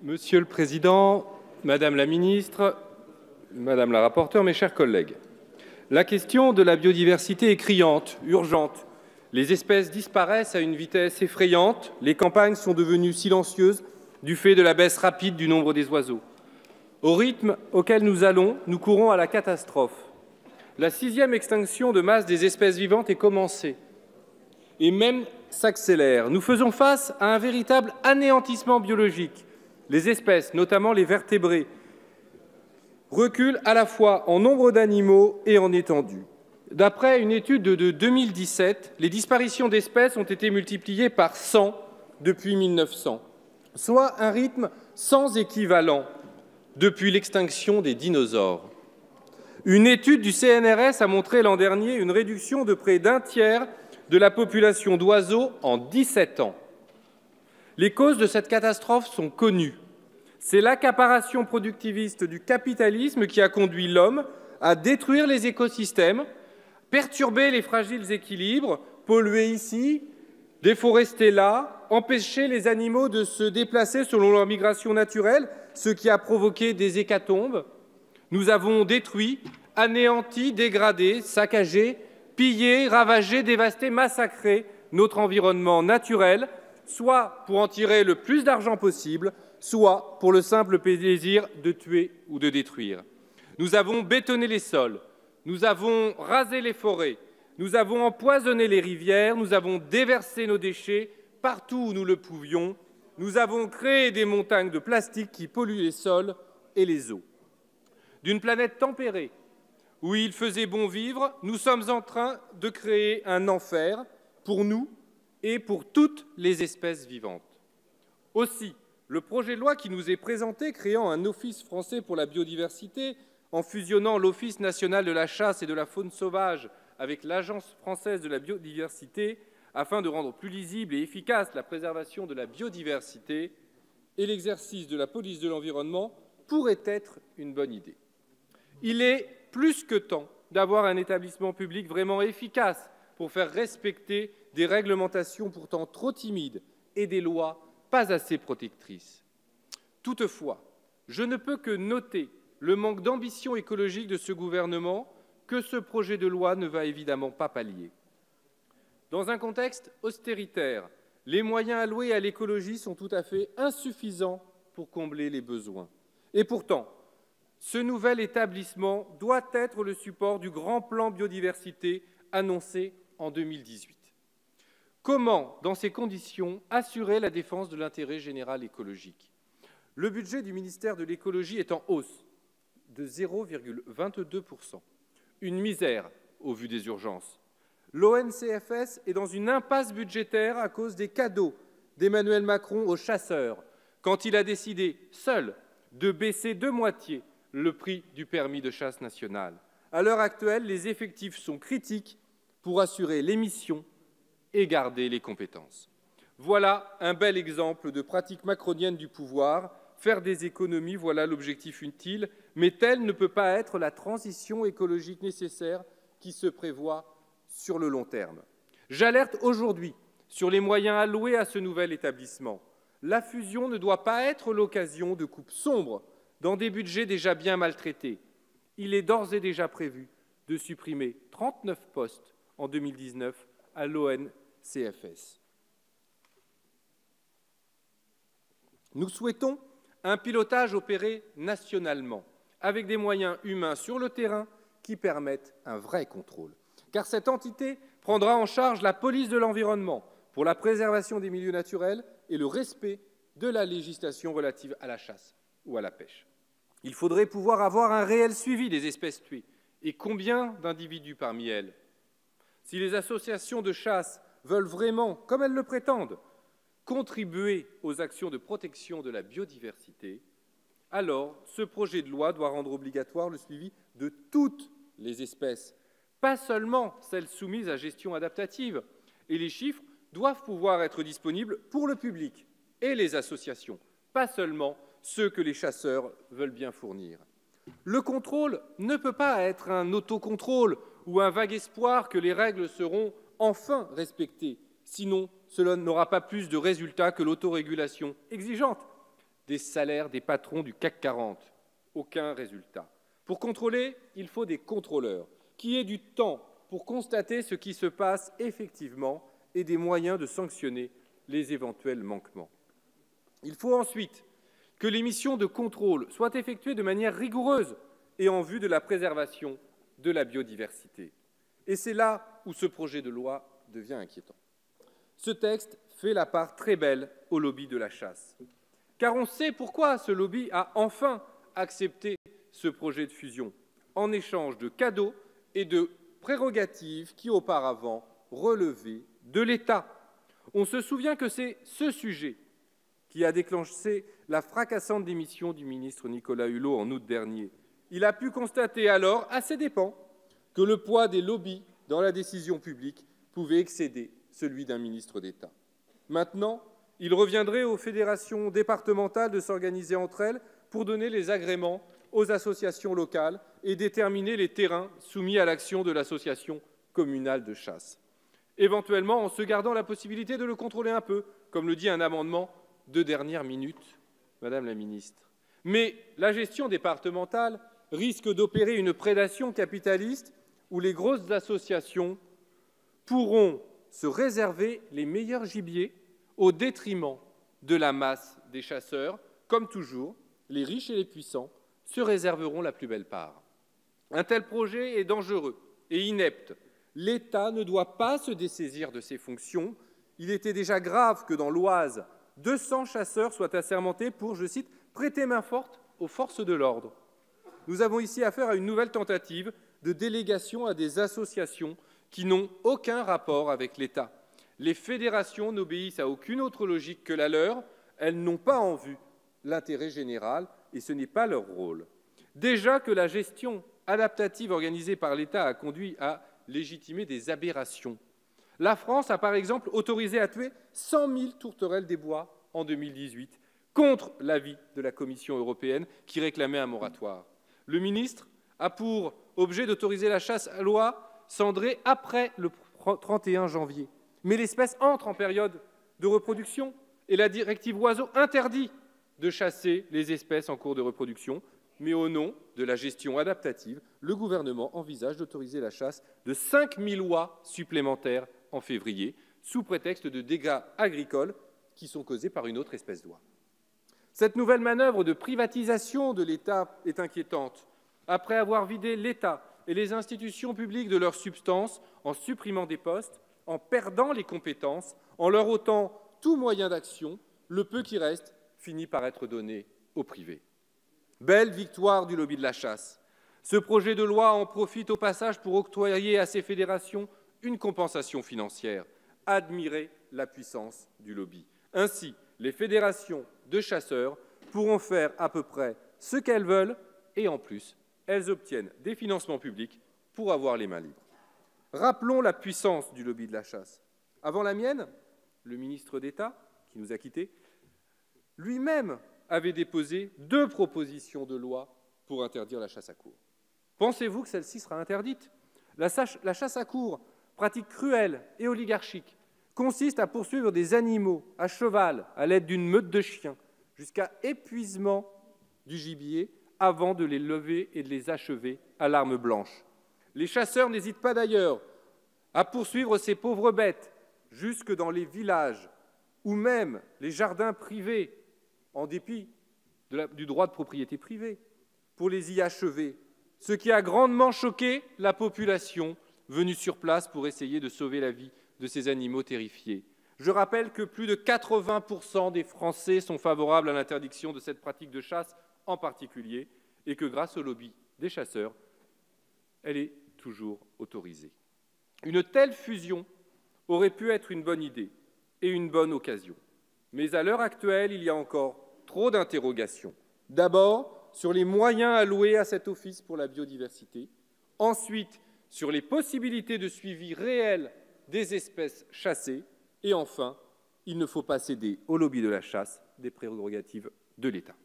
Monsieur le Président, Madame la Ministre, Madame la rapporteure, mes chers collègues, la question de la biodiversité est criante, urgente. Les espèces disparaissent à une vitesse effrayante, les campagnes sont devenues silencieuses du fait de la baisse rapide du nombre des oiseaux. Au rythme auquel nous allons, nous courons à la catastrophe. La 6e extinction de masse des espèces vivantes est commencée et même s'accélère. Nous faisons face à un véritable anéantissement biologique. Les espèces, notamment les vertébrés, reculent à la fois en nombre d'animaux et en étendue. D'après une étude de 2017, les disparitions d'espèces ont été multipliées par 100 depuis 1900, soit un rythme sans équivalent depuis l'extinction des dinosaures. Une étude du CNRS a montré l'an dernier une réduction de près d'un tiers de la population d'oiseaux en 17 ans. Les causes de cette catastrophe sont connues. C'est l'accaparation productiviste du capitalisme qui a conduit l'homme à détruire les écosystèmes, perturber les fragiles équilibres, polluer ici, déforester là, empêcher les animaux de se déplacer selon leur migration naturelle, ce qui a provoqué des hécatombes. Nous avons détruit, anéanti, dégradé, saccagé, pillé, ravagé, dévasté, massacré notre environnement naturel, soit pour en tirer le plus d'argent possible, soit pour le simple plaisir de tuer ou de détruire. Nous avons bétonné les sols, nous avons rasé les forêts, nous avons empoisonné les rivières, nous avons déversé nos déchets partout où nous le pouvions, nous avons créé des montagnes de plastique qui polluent les sols et les eaux. D'une planète tempérée, où il faisait bon vivre, nous sommes en train de créer un enfer pour nous et pour toutes les espèces vivantes. Aussi, le projet de loi qui nous est présenté, créant un office français pour la biodiversité, en fusionnant l'Office national de la chasse et de la faune sauvage avec l'Agence française de la biodiversité, afin de rendre plus lisible et efficace la préservation de la biodiversité et l'exercice de la police de l'environnement, pourrait être une bonne idée. Il est plus que temps d'avoir un établissement public vraiment efficace pour faire respecter des réglementations pourtant trop timides et des lois pas assez protectrices. Toutefois, je ne peux que noter le manque d'ambition écologique de ce gouvernement que ce projet de loi ne va évidemment pas pallier. Dans un contexte austéritaire, les moyens alloués à l'écologie sont tout à fait insuffisants pour combler les besoins. Et pourtant, ce nouvel établissement doit être le support du grand plan biodiversité annoncé en 2018. Comment, dans ces conditions, assurer la défense de l'intérêt général écologique? Le budget du ministère de l'écologie est en hausse de 0,22%. Une misère au vu des urgences. L'ONCFS est dans une impasse budgétaire à cause des cadeaux d'Emmanuel Macron aux chasseurs, quand il a décidé, seul, de baisser de moitié le prix du permis de chasse national. À l'heure actuelle, les effectifs sont critiques pour assurer les missions et garder les compétences. Voilà un bel exemple de pratique macronienne du pouvoir. Faire des économies, voilà l'objectif utile, mais telle ne peut pas être la transition écologique nécessaire qui se prévoit sur le long terme. J'alerte aujourd'hui sur les moyens alloués à ce nouvel établissement. La fusion ne doit pas être l'occasion de coupes sombres dans des budgets déjà bien maltraités. Il est d'ores et déjà prévu de supprimer 39 postes en 2019 à l'ONCFS. Nous souhaitons un pilotage opéré nationalement, avec des moyens humains sur le terrain qui permettent un vrai contrôle. Car cette entité prendra en charge la police de l'environnement pour la préservation des milieux naturels et le respect de la législation relative à la chasse ou à la pêche. Il faudrait pouvoir avoir un réel suivi des espèces tuées. Et combien d'individus parmi elles? Si les associations de chasse veulent vraiment, comme elles le prétendent, contribuer aux actions de protection de la biodiversité, alors ce projet de loi doit rendre obligatoire le suivi de toutes les espèces, pas seulement celles soumises à gestion adaptative. Et les chiffres doivent pouvoir être disponibles pour le public et les associations, pas seulement ceux que les chasseurs veulent bien fournir. Le contrôle ne peut pas être un autocontrôle ou un vague espoir que les règles seront enfin respectées. Sinon, cela n'aura pas plus de résultats que l'autorégulation exigeante des salaires des patrons du CAC 40. Aucun résultat. Pour contrôler, il faut des contrôleurs qui aient du temps pour constater ce qui se passe effectivement et des moyens de sanctionner les éventuels manquements. Il faut ensuite que les missions de contrôle soient effectuées de manière rigoureuse et en vue de la préservation de la biodiversité. Et c'est là où ce projet de loi devient inquiétant. Ce texte fait la part très belle au lobby de la chasse. Car on sait pourquoi ce lobby a enfin accepté ce projet de fusion, en échange de cadeaux et de prérogatives qui auparavant relevaient de l'État. On se souvient que c'est ce sujet qui a déclenché la fracassante démission du ministre Nicolas Hulot en août dernier. Il a pu constater alors, à ses dépens, que le poids des lobbies dans la décision publique pouvait excéder celui d'un ministre d'État. Maintenant, il reviendrait aux fédérations départementales de s'organiser entre elles pour donner les agréments aux associations locales et déterminer les terrains soumis à l'action de l'association communale de chasse. Éventuellement, en se gardant la possibilité de le contrôler un peu, comme le dit un amendement de dernière minute, Madame la Ministre. Mais la gestion départementale risque d'opérer une prédation capitaliste où les grosses associations pourront se réserver les meilleurs gibiers au détriment de la masse des chasseurs. Comme toujours, les riches et les puissants se réserveront la plus belle part. Un tel projet est dangereux et inepte. L'État ne doit pas se dessaisir de ses fonctions. Il était déjà grave que dans l'Oise, 200 chasseurs soient assermentés pour, je cite, « prêter main forte aux forces de l'ordre ». Nous avons ici affaire à une nouvelle tentative de délégation à des associations qui n'ont aucun rapport avec l'État. Les fédérations n'obéissent à aucune autre logique que la leur. Elles n'ont pas en vue l'intérêt général et ce n'est pas leur rôle. Déjà que la gestion adaptative organisée par l'État a conduit à légitimer des aberrations. La France a par exemple autorisé à tuer 100 000 tourterelles des bois en 2018, contre l'avis de la Commission européenne qui réclamait un moratoire. Le ministre a pour objet d'autoriser la chasse à l'oie cendrée après le 31 janvier. Mais l'espèce entre en période de reproduction et la directive oiseaux interdit de chasser les espèces en cours de reproduction. Mais au nom de la gestion adaptative, le gouvernement envisage d'autoriser la chasse de 5 000 oies supplémentaires en février, sous prétexte de dégâts agricoles qui sont causés par une autre espèce d'oie. Cette nouvelle manœuvre de privatisation de l'État est inquiétante. Après avoir vidé l'État et les institutions publiques de leur substance, en supprimant des postes, en perdant les compétences, en leur ôtant tout moyen d'action, le peu qui reste finit par être donné au privé. Belle victoire du lobby de la chasse. Ce projet de loi en profite au passage pour octroyer à ces fédérations une compensation financière. Admirez la puissance du lobby. Ainsi, les fédérations de chasseurs pourront faire à peu près ce qu'elles veulent et en plus, elles obtiennent des financements publics pour avoir les mains libres. Rappelons la puissance du lobby de la chasse. Avant la mienne, le ministre d'État, qui nous a quittés, lui-même avait déposé 2 propositions de loi pour interdire la chasse à courre. Pensez-vous que celle-ci sera interdite ? La chasse à courre, pratique cruelle et oligarchique, consiste à poursuivre des animaux à cheval à l'aide d'une meute de chiens jusqu'à épuisement du gibier avant de les lever et de les achever à l'arme blanche. Les chasseurs n'hésitent pas d'ailleurs à poursuivre ces pauvres bêtes jusque dans les villages ou même les jardins privés, en dépit du droit de propriété privée, pour les y achever, ce qui a grandement choqué la population venue sur place pour essayer de sauver la vie de ces animaux terrifiés. Je rappelle que plus de 80% des Français sont favorables à l'interdiction de cette pratique de chasse en particulier, et que grâce au lobby des chasseurs, elle est toujours autorisée. Une telle fusion aurait pu être une bonne idée et une bonne occasion. Mais à l'heure actuelle, il y a encore trop d'interrogations. D'abord, sur les moyens alloués à cet office pour la biodiversité. Ensuite, sur les possibilités de suivi réel des espèces chassées. Et enfin, il ne faut pas céder au lobby de la chasse des prérogatives de l'État.